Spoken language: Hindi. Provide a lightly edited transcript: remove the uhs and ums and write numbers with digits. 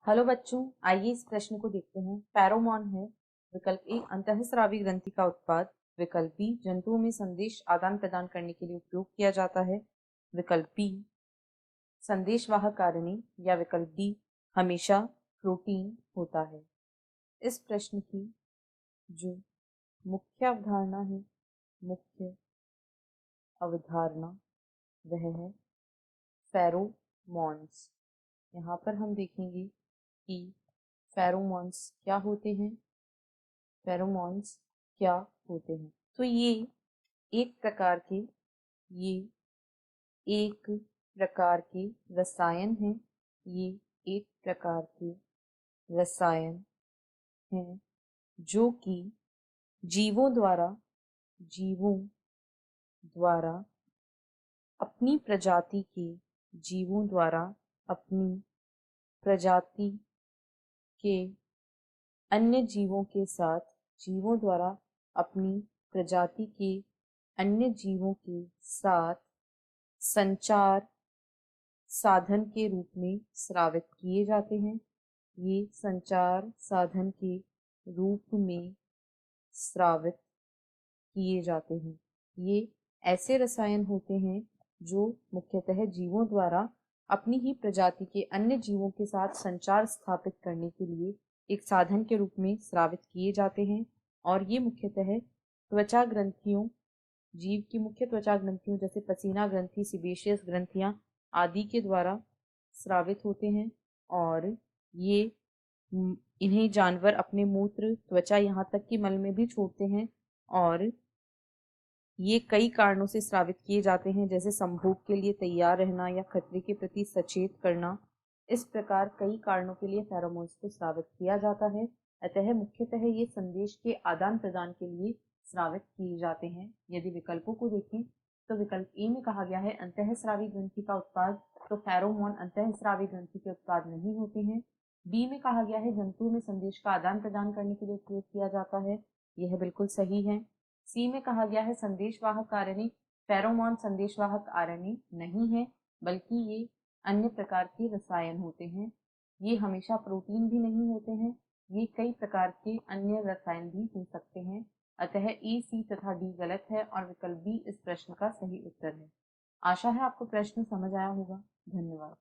हेलो बच्चों, आइए इस प्रश्न को देखते हैं। फेरोमोन है विकल्प ए अंतःस्रावी ग्रंथि का उत्पाद, विकल्प बी जंतुओं में संदेश आदान प्रदान करने के लिए उपयोग किया जाता है, विकल्प बी संदेशवाहक कारणि या विकल्प डी हमेशा प्रोटीन होता है। इस प्रश्न की जो मुख्य अवधारणा है, मुख्य अवधारणा वह है फेरोमोन्स। यहाँ पर हम देखेंगे कि फेरोमोन्स क्या होते हैं। फेरोमोन्स क्या होते हैं? तो ये एक प्रकार के ये एक प्रकार के रसायन हैं। ये एक प्रकार के रसायन हैं जो कि जीवों द्वारा अपनी प्रजाति के जीवों द्वारा अपनी प्रजाति के अन्य जीवों के साथ जीवों द्वारा अपनी प्रजाति के अन्य जीवों के साथ संचार साधन के रूप में स्रावित किए जाते हैं। ये संचार साधन के रूप में स्रावित किए जाते हैं। ये ऐसे रसायन होते हैं जो मुख्यतः जीवों द्वारा अपनी ही प्रजाति के अन्य जीवों के साथ संचार स्थापित करने के लिए एक साधन के रूप में स्रावित किए जाते हैं। और ये मुख्यतः त्वचा ग्रंथियों, जीव की मुख्य त्वचा ग्रंथियों जैसे पसीना ग्रंथि, सीबेशियस ग्रंथियां आदि के द्वारा स्रावित होते हैं। और ये इन्हें जानवर अपने मूत्र, त्वचा, यहाँ तक कि मल में भी छोड़ते हैं। और ये कई कारणों से स्रावित किए जाते हैं, जैसे संभोग के लिए तैयार रहना या खतरे के प्रति सचेत करना। इस प्रकार कई कारणों के लिए फेरोमोन्स को स्रावित किया जाता है। अतः मुख्यतः ये संदेश के आदान प्रदान के लिए स्रावित किए जाते हैं। यदि विकल्पों को देखें तो विकल्प ए में कहा गया है अंतःस्रावी ग्रंथि का उत्पाद, तो फेरोमोन अंतःस्रावी ग्रंथि के उत्पाद नहीं होते हैं। बी में कहा गया है जंतुओं में संदेश का आदान प्रदान करने के लिए उपयोग किया जाता है, यह बिल्कुल सही है। सी में कहा गया है संदेशवाहक आरएनए, फेरोमोन संदेशवाहक आरएनए नहीं है, बल्कि ये अन्य प्रकार के रसायन होते हैं। ये हमेशा प्रोटीन भी नहीं होते हैं, ये कई प्रकार के अन्य रसायन भी हो सकते हैं। अतः ए, सी तथा डी गलत है और विकल्प बी इस प्रश्न का सही उत्तर है। आशा है आपको प्रश्न समझ आया होगा। धन्यवाद।